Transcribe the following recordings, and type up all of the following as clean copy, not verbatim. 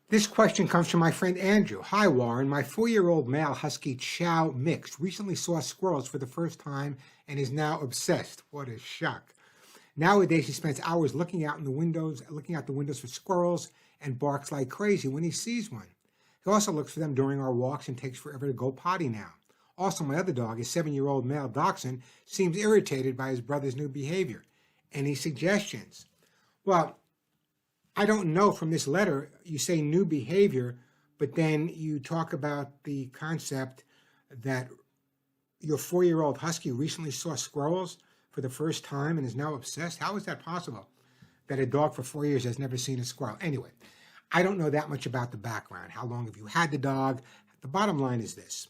This question comes from my friend Andrew. Hi, Warren. My 4-year-old male Husky Chow mix recently saw squirrels for the first time and is now obsessed. What a shock. Nowadays, he spends hours looking out the windows for squirrels and barks like crazy when he sees one. He also looks for them during our walks and takes forever to go potty now. Also, my other dog, his 7-year-old male dachshund, seems irritated by his brother's new behavior. Any suggestions? Well, I don't know from this letter, you say new behavior, but then you talk about the concept that your 4-year-old Husky recently saw squirrels for the first time and is now obsessed. How is that possible that a dog for 4 years has never seen a squirrel? Anyway, I don't know that much about the background. How long have you had the dog? The bottom line is this.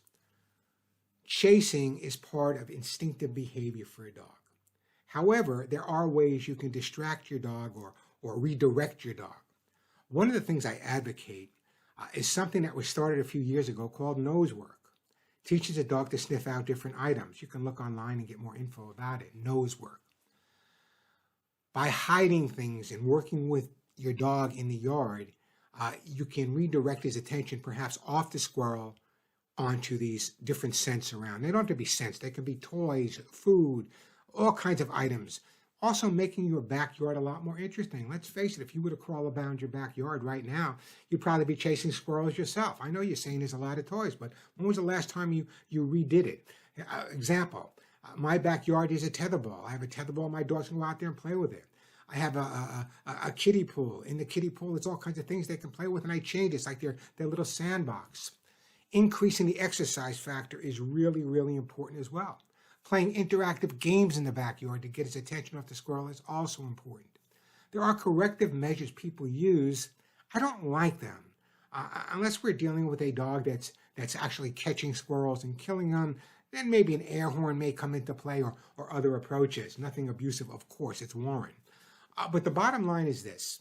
Chasing is part of instinctive behavior for a dog. However, there are ways you can distract your dog or redirect your dog. One of the things I advocate is something that was started a few years ago called nose work. Teaches a dog to sniff out different items. You can look online and get more info about it. Nose work. By hiding things and working with your dog in the yard, you can redirect his attention perhaps off the squirrel onto these different scents around. They don't have to be scents. They can be toys, food, all kinds of items. Also making your backyard a lot more interesting. Let's face it, if you were to crawl around your backyard right now, you'd probably be chasing squirrels yourself. I know you're saying there's a lot of toys, but when was the last time you redid it? Example, my backyard is a tetherball. I have a tetherball. My dogs can go out there and play with it. I have a kiddie pool. In the kiddie pool, there's all kinds of things they can play with, and I change it. It's like their little sandbox. Increasing the exercise factor is really, really important as well. Playing interactive games in the backyard to get his attention off the squirrel is also important. There are corrective measures people use. I don't like them. Unless we're dealing with a dog that's actually catching squirrels and killing them, then maybe an air horn may come into play or other approaches. Nothing abusive, of course, it's Warren. But the bottom line is this.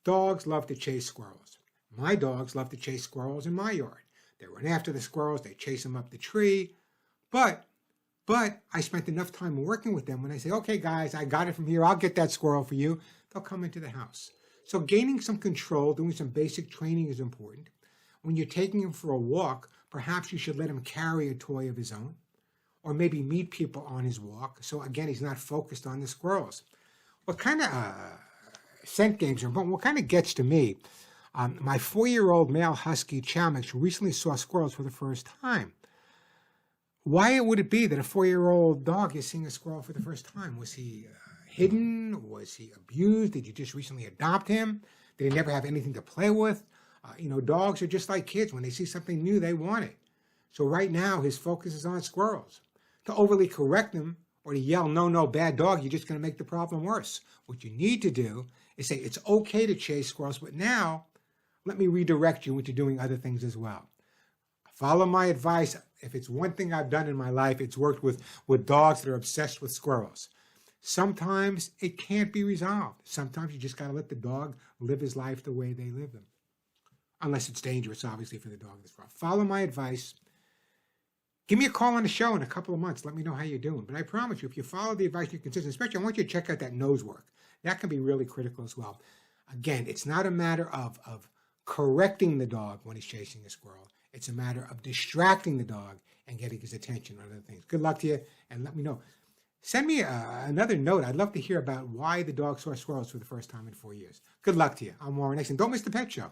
Dogs love to chase squirrels. My dogs love to chase squirrels in my yard. They run after the squirrels, they chase them up the tree, but I spent enough time working with them when I say, okay, guys, I got it from here. I'll get that squirrel for you. They'll come into the house. So gaining some control, doing some basic training is important. When you're taking him for a walk, perhaps you should let him carry a toy of his own or maybe meet people on his walk. So again, he's not focused on the squirrels. What kind of scent games are important? What kind of gets to me? My 4-year-old male Husky Chow mix recently saw squirrels for the first time. Why would it be that a 4-year-old dog is seeing a squirrel for the first time? Was he hidden? Was he abused? Did you just recently adopt him? Did he never have anything to play with? Dogs are just like kids. When they see something new, they want it. So right now, his focus is on squirrels. To overly correct him or to yell, no, no, bad dog, you're just going to make the problem worse. What you need to do is say, it's okay to chase squirrels, but now let me redirect you into doing other things as well. Follow my advice. If it's one thing I've done in my life, it's worked with dogs that are obsessed with squirrels. Sometimes it can't be resolved. Sometimes you just got to let the dog live his life the way they live them. Unless it's dangerous, obviously, for the dog as well. Follow my advice. Give me a call on the show in a couple of months. Let me know how you're doing. But I promise you, if you follow the advice and you're consistent, especially I want you to check out that nose work. That can be really critical as well. Again, it's not a matter of correcting the dog when he's chasing a squirrel. It's a matter of distracting the dog and getting his attention on other things. Good luck to you, and let me know. Send me another note. I'd love to hear about why the dog saw squirrels for the first time in 4 years. Good luck to you. I'm Warren Eckstein. Don't miss the Pet Show.